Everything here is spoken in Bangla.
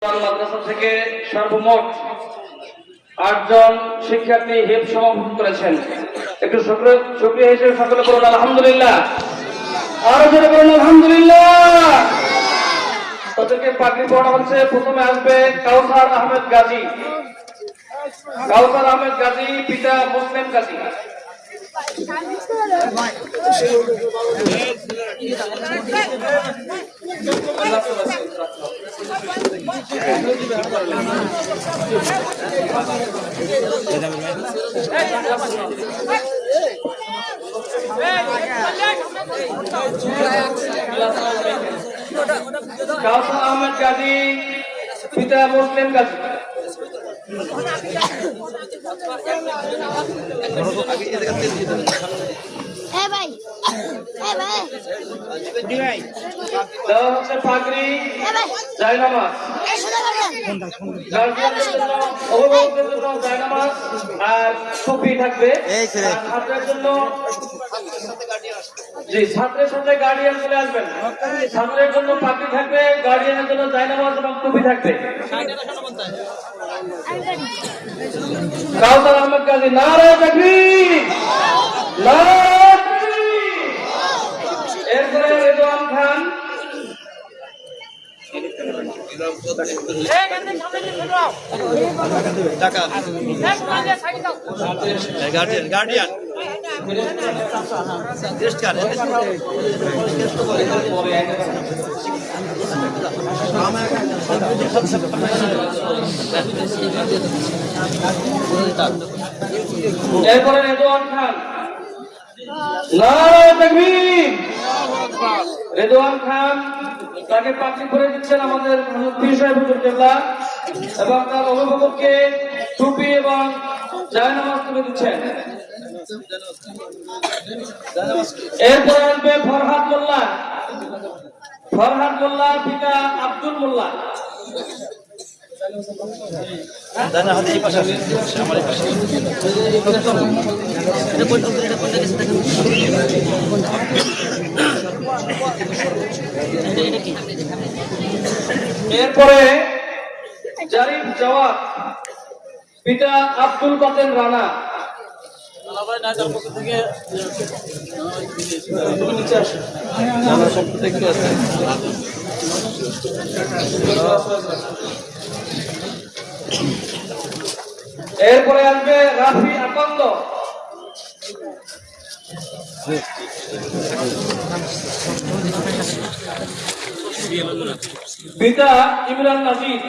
মাদ্রাসা থেকে সর্বমোট ৮ জন শিক্ষার্থী হিফজ সমাপন করেছেন। একটু শুকরিয়া হিসেবে সকলে বলুন আলহামদুলিল্লাহ। আরো জোরে বলুন আলহামদুলিল্লাহ। তাদেরকে পাগড়ি পড়ানো হচ্ছে। প্রথমে আসবে কাউসার আহমেদ গাজী। কাউসার আহমেদ গাজী পিতা মুসলিম গাজী। কাউসার আহমেদ গাজী পিতা মুসলিম গাজী। দেওয়া হচ্ছে পাগড়ি, জায়নামাজ, অভিভাবকদের জন্য জায়নামাজ আর টুপি থাকবে। ছাত্রের জন্য ছাত্রের সাথে গার্ডিয়ান চলে আসবেন। ছাত্রের জন্য পাগড়ি থাকবে, গার্ডিয়ানের জন্য জায়নামাজ এবং টুপি থাকবে। কাউসার আহমেদ গাজী নারায়ে তাকবীর, নারায়ে তাকবীর। এরপরে রেদওয়ান খান। এরপরে রেদওয়ান খান। নারায়ে তাকবীর। রেদওয়ান খান তাকে পাগড়ি পরে দিচ্ছেন আমাদের পীর সাহেব হুজুর কেবলা এবং তার অভিভাবককে টুপি এবং জায়নামাজ তুলে দিচ্ছেন। এরপরে আসবে ফরহাদ মোল্লা। ফরহাদ মোল্লা পিতা আব্দুল মোল্লা। এরপরে জারিফ জওয়াদ পিতা আব্দুল বাতেন রানা। এরপরে আসবে রাফি আকন্দ পিতা ইমরান নাজির।